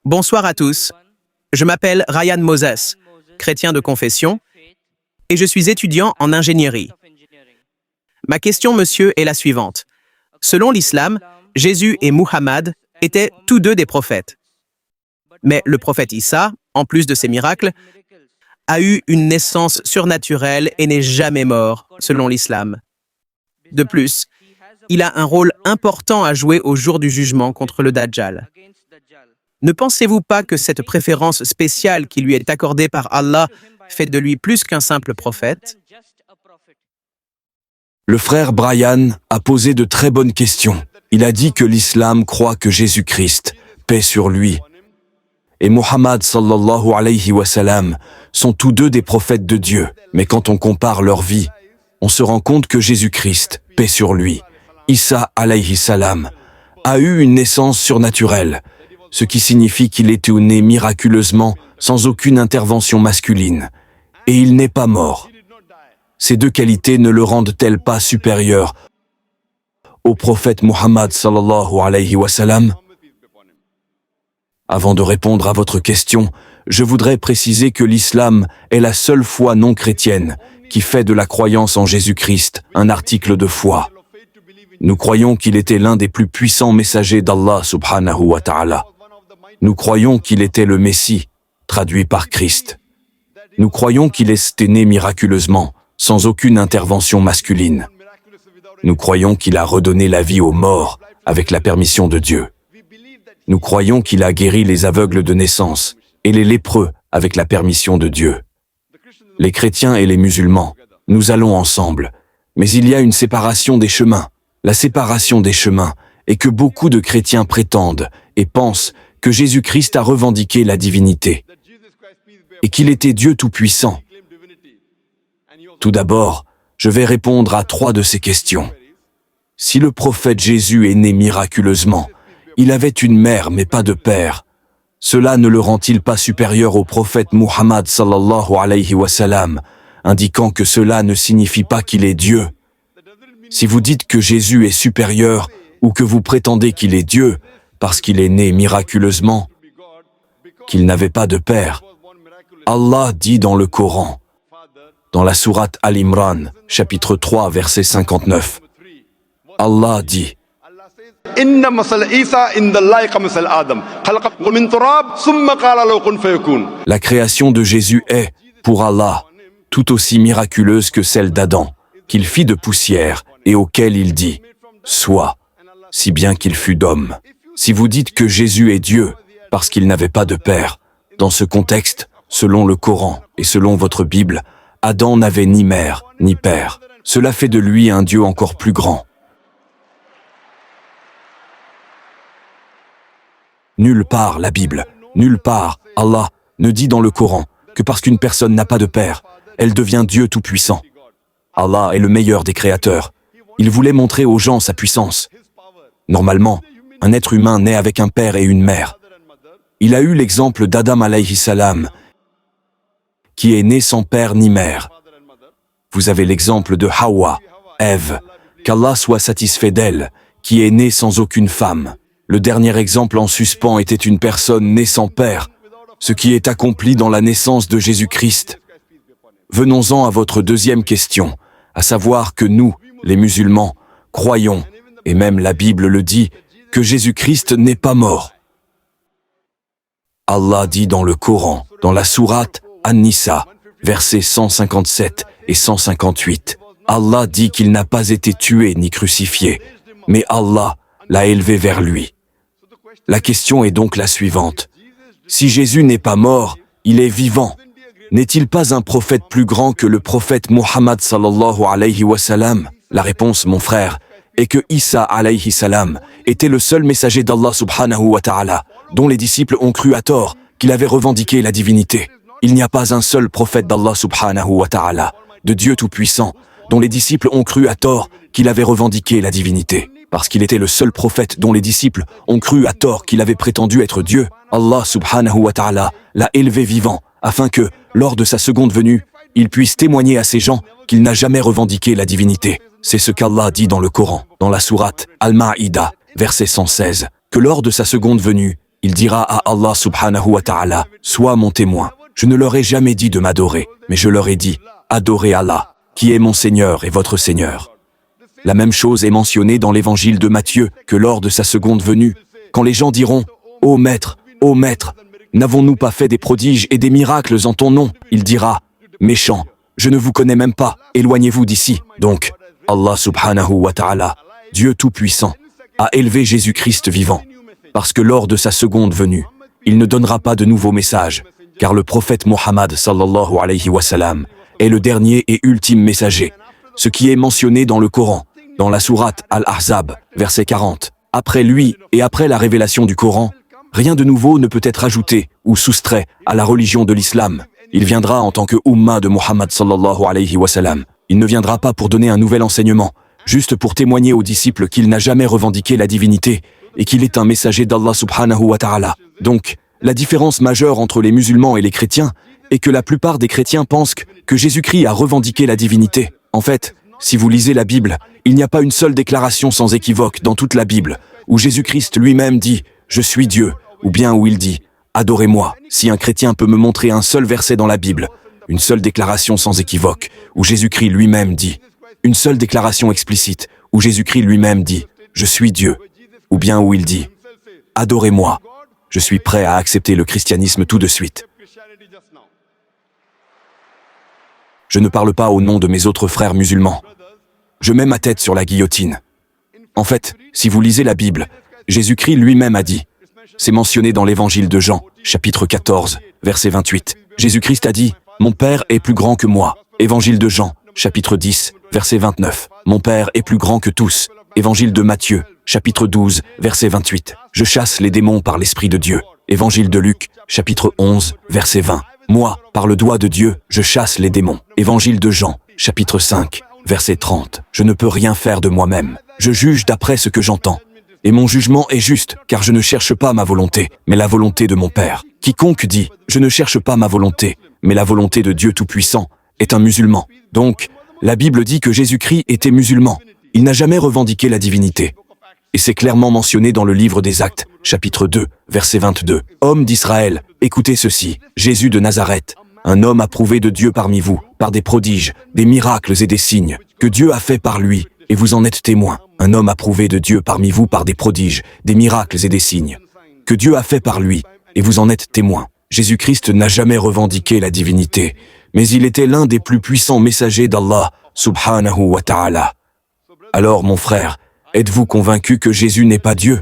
Bonsoir à tous. Je m'appelle Ryan Moses, chrétien de confession, et je suis étudiant en ingénierie. Ma question, monsieur, est la suivante. Selon l'islam, Jésus et Muhammad étaient tous deux des prophètes. Mais le prophète Issa, en plus de ses miracles, a eu une naissance surnaturelle et n'est jamais mort, selon l'islam. De plus, il a un rôle important à jouer au jour du jugement contre le Dajjal. Ne pensez-vous pas que cette préférence spéciale qui lui est accordée par Allah fait de lui plus qu'un simple prophète? Le frère Brian a posé de très bonnes questions. Il a dit que l'islam croit que Jésus-Christ, paix sur lui, et Muhammad sallallahu alayhi wa sallam sont tous deux des prophètes de Dieu. Mais quand on compare leur vie, on se rend compte que Jésus-Christ, paix sur lui, Issa alayhi salam, a eu une naissance surnaturelle, ce qui signifie qu'il était né miraculeusement sans aucune intervention masculine, et il n'est pas mort. Ces deux qualités ne le rendent-elles pas supérieur au prophète Muhammad sallallahu alayhi wa sallam? Avant de répondre à votre question, je voudrais préciser que l'islam est la seule foi non chrétienne qui fait de la croyance en Jésus-Christ un article de foi. Nous croyons qu'il était l'un des plus puissants messagers d'Allah subhanahu wa ta'ala. Nous croyons qu'il était le Messie, traduit par Christ. Nous croyons qu'il est né miraculeusement, sans aucune intervention masculine. Nous croyons qu'il a redonné la vie aux morts avec la permission de Dieu. Nous croyons qu'il a guéri les aveugles de naissance et les lépreux avec la permission de Dieu. Les chrétiens et les musulmans, nous allons ensemble, mais il y a une séparation des chemins. La séparation des chemins est que beaucoup de chrétiens prétendent et pensent que Jésus-Christ a revendiqué la divinité et qu'il était Dieu tout-puissant. Tout d'abord, je vais répondre à 3 de ces questions. Si le prophète Jésus est né miraculeusement, il avait une mère mais pas de père. Cela ne le rend-il pas supérieur au prophète Muhammad sallallahu alayhi wa sallam, indiquant que cela ne signifie pas qu'il est Dieu? Si vous dites que Jésus est supérieur ou que vous prétendez qu'il est Dieu parce qu'il est né miraculeusement, qu'il n'avait pas de père, Allah dit dans le Coran, dans la sourate Al-Imran, chapitre 3, verset 59, Allah dit: la création de Jésus est, pour Allah, tout aussi miraculeuse que celle d'Adam, qu'il fit de poussière et auquel il dit « Sois », si bien qu'il fut d'homme. Si vous dites que Jésus est Dieu parce qu'il n'avait pas de père, dans ce contexte, selon le Coran et selon votre Bible, Adam n'avait ni mère ni père. Cela fait de lui un Dieu encore plus grand. Nulle part la Bible, nulle part Allah ne dit dans le Coran que parce qu'une personne n'a pas de père, elle devient Dieu tout-puissant. Allah est le meilleur des créateurs. Il voulait montrer aux gens sa puissance. Normalement, un être humain naît avec un père et une mère. Il a eu l'exemple d'Adam alayhi salam, qui est né sans père ni mère. Vous avez l'exemple de Hawa, Ève, qu'Allah soit satisfait d'elle, qui est née sans aucune femme. Le dernier exemple en suspens était une personne née sans père, ce qui est accompli dans la naissance de Jésus-Christ. Venons-en à votre deuxième question, à savoir que nous, les musulmans, croyons, et même la Bible le dit, que Jésus-Christ n'est pas mort. Allah dit dans le Coran, dans la sourate An-Nisa, versets 157 et 158, Allah dit qu'il n'a pas été tué ni crucifié, mais Allah l'a élevé vers lui. La question est donc la suivante. Si Jésus n'est pas mort, il est vivant. N'est-il pas un prophète plus grand que le prophète Muhammad sallallahu alayhi wa sallam? La réponse, mon frère, est que Issa alayhi salam était le seul messager d'Allah subhanahu wa ta'ala, dont les disciples ont cru à tort qu'il avait revendiqué la divinité. Il n'y a pas un seul prophète d'Allah subhanahu wa ta'ala, de Dieu tout-puissant, dont les disciples ont cru à tort qu'il avait revendiqué la divinité. Parce qu'il était le seul prophète dont les disciples ont cru à tort qu'il avait prétendu être Dieu, Allah subhanahu wa ta'ala l'a élevé vivant, afin que, lors de sa seconde venue, il puisse témoigner à ces gens qu'il n'a jamais revendiqué la divinité. C'est ce qu'Allah dit dans le Coran, dans la sourate Al-Ma'ida, verset 116, que lors de sa seconde venue, il dira à Allah subhanahu wa ta'ala, sois mon témoin. Je ne leur ai jamais dit de m'adorer, mais je leur ai dit, adorez Allah, qui est mon Seigneur et votre Seigneur. La même chose est mentionnée dans l'évangile de Matthieu, que lors de sa seconde venue, quand les gens diront, ô Maître, n'avons-nous pas fait des prodiges et des miracles en ton nom? Il dira, méchant, je ne vous connais même pas, éloignez-vous d'ici. Donc, Allah subhanahu wa ta'ala, Dieu Tout-Puissant, a élevé Jésus-Christ vivant, parce que lors de sa seconde venue, il ne donnera pas de nouveaux messages, car le prophète Mohammed sallallahu alayhi wa sallam est le dernier et ultime messager, ce qui est mentionné dans le Coran, dans la sourate Al-Ahzab, verset 40. Après lui et après la révélation du Coran, rien de nouveau ne peut être ajouté ou soustrait à la religion de l'islam. Il viendra en tant que Ummah de Mohammed sallallahu alayhi wa sallam. Il ne viendra pas pour donner un nouvel enseignement, juste pour témoigner aux disciples qu'il n'a jamais revendiqué la divinité et qu'il est un messager d'Allah subhanahu wa ta'ala. Donc, la différence majeure entre les musulmans et les chrétiens est que la plupart des chrétiens pensent que Jésus-Christ a revendiqué la divinité. En fait, si vous lisez la Bible, il n'y a pas une seule déclaration sans équivoque dans toute la Bible où Jésus-Christ lui-même dit « Je suis Dieu » ou bien où il dit « Adorez-moi ». Si un chrétien peut me montrer un seul verset dans la Bible, une seule déclaration sans équivoque où Jésus-Christ lui-même dit, une seule déclaration explicite où Jésus-Christ lui-même dit « Je suis Dieu » ou bien où il dit « Adorez-moi », je suis prêt à accepter le christianisme tout de suite. Je ne parle pas au nom de mes autres frères musulmans. Je mets ma tête sur la guillotine. En fait, si vous lisez la Bible, Jésus-Christ lui-même a dit, c'est mentionné dans l'évangile de Jean, chapitre 14, verset 28. Jésus-Christ a dit, mon Père est plus grand que moi. Évangile de Jean, chapitre 10, verset 29. Mon Père est plus grand que tous. Évangile de Matthieu, chapitre 12, verset 28. Je chasse les démons par l'Esprit de Dieu. Évangile de Luc, chapitre 11, verset 20. Moi, par le doigt de Dieu, je chasse les démons. Évangile de Jean, chapitre 5, verset 30. Je ne peux rien faire de moi-même. Je juge d'après ce que j'entends. Et mon jugement est juste, car je ne cherche pas ma volonté, mais la volonté de mon Père. Quiconque dit, je ne cherche pas ma volonté, mais la volonté de Dieu Tout-Puissant, est un musulman. Donc, la Bible dit que Jésus-Christ était musulman. Il n'a jamais revendiqué la divinité. Et c'est clairement mentionné dans le livre des Actes, chapitre 2, verset 22. Hommes d'Israël, écoutez ceci. Jésus de Nazareth, un homme approuvé de Dieu parmi vous, par des prodiges, des miracles et des signes, que Dieu a fait par lui, et vous en êtes témoins. Un homme approuvé de Dieu parmi vous par des prodiges, des miracles et des signes, que Dieu a fait par lui, et vous en êtes témoins. Jésus-Christ n'a jamais revendiqué la divinité, mais il était l'un des plus puissants messagers d'Allah, subhanahu wa ta'ala. Alors, mon frère, êtes-vous convaincu que Jésus n'est pas Dieu?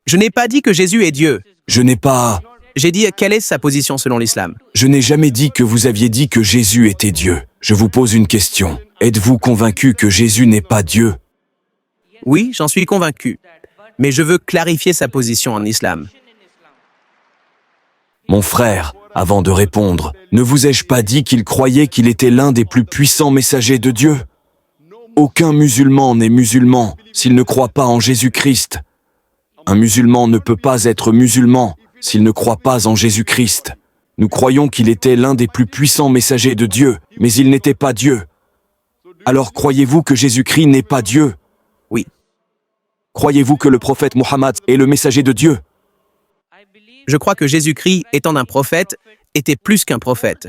Je n'ai pas dit que Jésus est Dieu. J'ai dit quelle est sa position selon l'islam. Je n'ai jamais dit que vous aviez dit que Jésus était Dieu. Je vous pose une question. Êtes-vous convaincu que Jésus n'est pas Dieu? Oui, j'en suis convaincu. Mais je veux clarifier sa position en islam. Mon frère, avant de répondre, ne vous ai-je pas dit qu'il croyait qu'il était l'un des plus puissants messagers de Dieu? Aucun musulman n'est musulman s'il ne croit pas en Jésus-Christ. Un musulman ne peut pas être musulman s'il ne croit pas en Jésus-Christ. Nous croyons qu'il était l'un des plus puissants messagers de Dieu, mais il n'était pas Dieu. Alors croyez-vous que Jésus-Christ n'est pas Dieu? Oui. Croyez-vous que le prophète Mohammed est le messager de Dieu? Je crois que Jésus-Christ, étant un prophète, était plus qu'un prophète.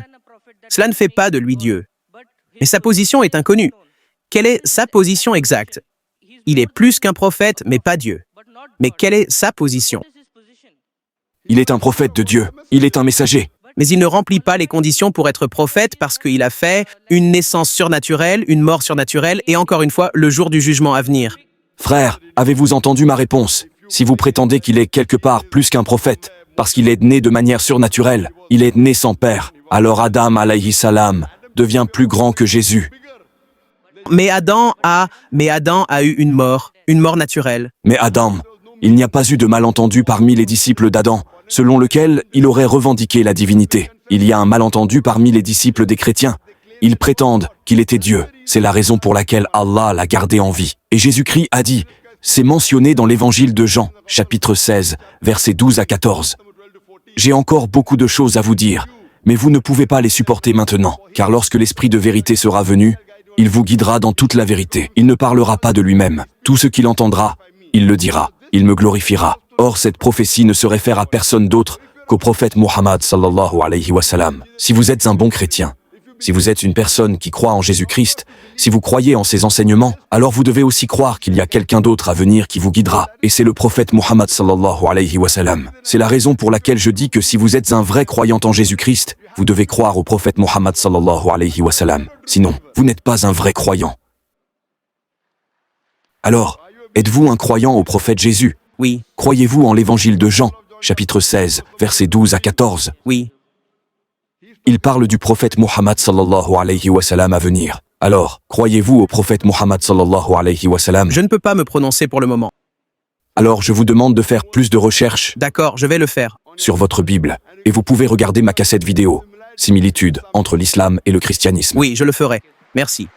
Cela ne fait pas de lui Dieu. Mais sa position est inconnue. Quelle est sa position exacte? Il est plus qu'un prophète, mais pas Dieu. Mais quelle est sa position? Il est un prophète de Dieu. Il est un messager. Mais il ne remplit pas les conditions pour être prophète parce qu'il a fait une naissance surnaturelle, une mort surnaturelle et encore une fois, le jour du jugement à venir. Frère, avez-vous entendu ma réponse? Si vous prétendez qu'il est quelque part plus qu'un prophète, parce qu'il est né de manière surnaturelle, il est né sans père, alors Adam alayhi salam devient plus grand que Jésus. Mais Adam a eu une mort naturelle. Mais Adam, il n'y a pas eu de malentendu parmi les disciples d'Adam, selon lequel il aurait revendiqué la divinité. Il y a un malentendu parmi les disciples des chrétiens. Ils prétendent qu'il était Dieu. C'est la raison pour laquelle Allah l'a gardé en vie. Et Jésus-Christ a dit, c'est mentionné dans l'évangile de Jean, chapitre 16, versets 12 à 14. J'ai encore beaucoup de choses à vous dire, mais vous ne pouvez pas les supporter maintenant, car lorsque l'Esprit de vérité sera venu, il vous guidera dans toute la vérité. Il ne parlera pas de lui-même. Tout ce qu'il entendra, il le dira. Il me glorifiera. Or, cette prophétie ne se réfère à personne d'autre qu'au prophète Muhammad sallallahu alayhi wa sallam. Si vous êtes un bon chrétien, si vous êtes une personne qui croit en Jésus-Christ, si vous croyez en ses enseignements, alors vous devez aussi croire qu'il y a quelqu'un d'autre à venir qui vous guidera. Et c'est le prophète Muhammad sallallahu alayhi wa sallam. C'est la raison pour laquelle je dis que si vous êtes un vrai croyant en Jésus-Christ, vous devez croire au prophète Muhammad sallallahu alayhi wa sallam. Sinon, vous n'êtes pas un vrai croyant. Alors, êtes-vous un croyant au prophète Jésus? Oui, Croyez-vous en l'évangile de Jean, chapitre 16, versets 12 à 14? oui. Il parle du prophète Muhammad sallallahu alayhi wa sallam à venir. Alors, croyez-vous au prophète Muhammad sallallahu alayhi wa sallam? Je ne peux pas me prononcer pour le moment. Alors je vous demande de faire plus de recherches D'accord, je vais le faire. sur votre Bible. Et vous pouvez regarder ma cassette vidéo, Similitudes entre l'islam et le christianisme. Oui, je le ferai. Merci.